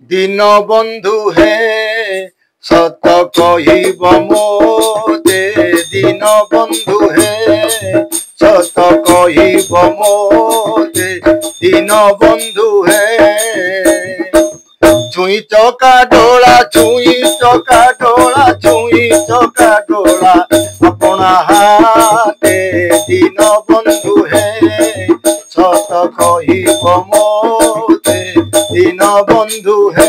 दीन बंधु है सत कहिब मोते दीन बंधु है सत कहिब मोते दीन बंधु है छुई चौका डोला छुई चौका डोला छुई चौका डोला अपना हाथे दीन बंधु है सत कहिब मोते दीन बंधु है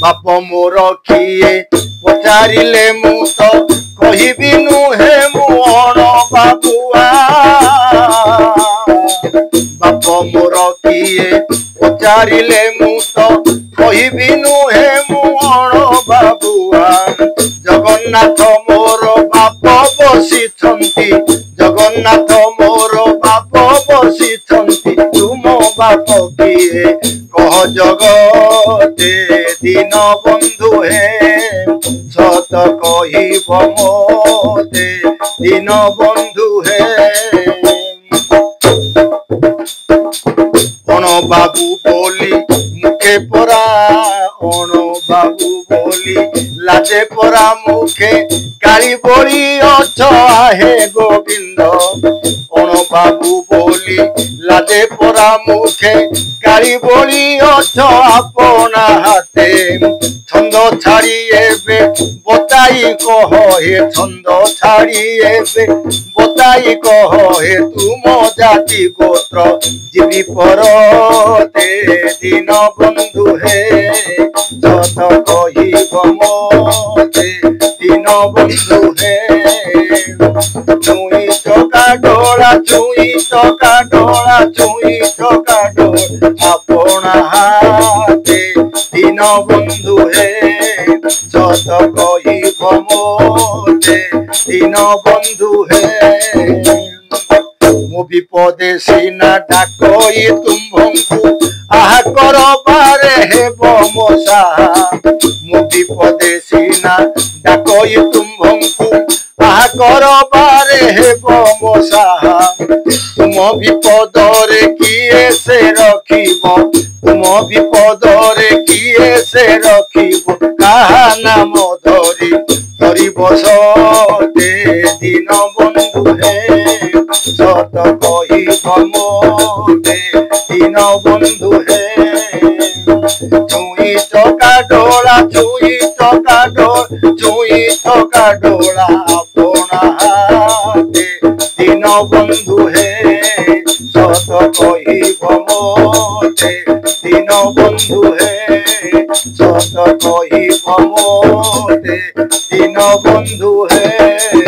बाप मोर किए पचारिले मु तो कहिबी नुहे मु अण बाबुआ बाप मोर किए पचारिले मु तो कहिबी नुहे मु अण बाबुआ जगन्नाथ मोर बाप बसिछंती जगन्नाथ मोर बाप बसिछंती तुम बाप किए कह जगते दीन बंधु है सत कहिब मोते दीन बंधु है अण बाबू बोली मुखे परा अण बाबू बोली लाजे परा मुखे काली बोली अछ आहे गोविंद अण बाबू बोली लाजे परा मुखे काली बोली अछ अपना हाथे छंद छाड़ी एबे बताई कह हे छंद छाड़ी एबे बताई कह हे तुम जाति गोत्र जीवी परते दीन बंधु है सत कहिब मोते दीन बंधु है छुई चौका डोला छुई चौका डोला छुई चौका डोला अपना हाथे दीन बंधु है सत कहिब मोते दीन बंधु है मु विपदे सीना डाकई तुम्भंकु आहा कर बारे हेब मो साहा मु विपदे सीना डाकई तुम्भंकु आहा कर बारे हेब मो साहा तुम विपदरे किए से रखिब तुम विपदरे किए से रखिब काहा नाम धरी धरी बसते दीन बंधु है सत कहिब मोते दीन बंधु है छुई चौका डोला छुई चौका डोला छुई चौका डोला अपना हाथे दीन बंधु है सत कहिब मोते दीन बंधु है सत कहिब मोते दीन बंधु है।